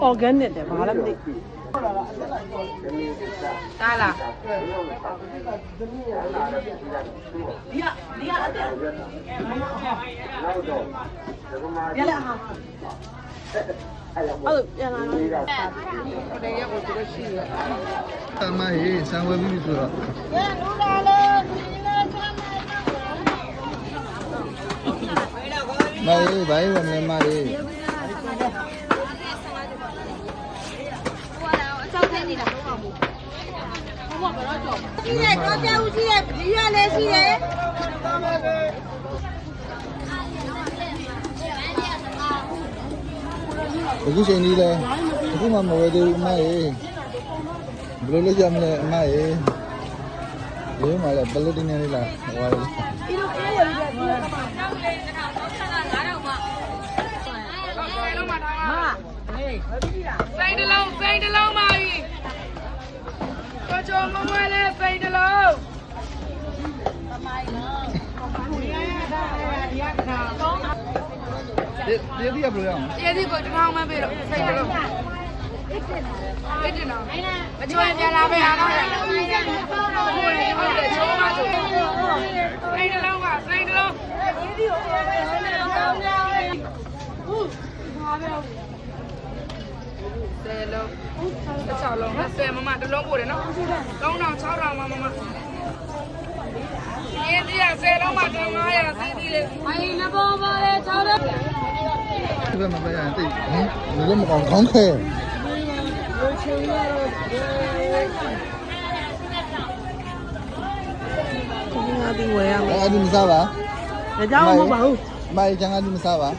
organic တယ်ဘာလဲမသိတာလားဒီကအတက်ရလာဟာအဲ့လိုပြန်လာတော့တကယ်ကိုသူတို့ရှိတယ်အမရေဆံဝဲပြီးဆိုတော့ရလူလာလို့ဒီလိုဆမ်းမရေဘာရေမလဲမရေရှိရတော့ပြောဦးရှိရဒီရလည်းရှိရအခုချိန်ကြီးလဲအခုမှမဝဲသေးဘူးအမရေဘယ်လိုလုပ်ကြမလဲအမရေဒီမှာလည်းဘယ်လိုတင်းနေလဲဟောလေဒီလိုအေးရပြီးတော့ဒီတော့မှာနောက်လေ9000 9000မှာစိတ်တလုံးပါပြီကြောမမွဲလေးစိတ်တလုံးသမိုင်းနော်ဒီဘယ်လိုရအောင်ကျေးဇူးကိုတစ်ထောင်မှပေးတော့စိတ်တလုံးအဲ့ဒီနော်မကြွရင်ပြန်လာပဲအားလုံးဟုတ်တယ်ချိုးမချိုးစိတ်တလုံးပါစိတ်တလုံး10လုံး16လုံး10မမတစ်လုံးပို့တယ်နော်3000 6000မမဒီ10လုံးမှာ1500သိသေးတယ်အရင်နဘောပါလေ6လုံးဒီဘက်မှာပဲရရင်တိတ်ဟင်ဒီလိုမကောင်းခေါင်းခဲလိုချင်ရတော့ဒီငါဒီဝယ်ရမယ်အဲ့ဒီမစားပါဒါကြောင့်မဟုတ်ပါဘူးအမရေကျန်ကဒီမစားပါ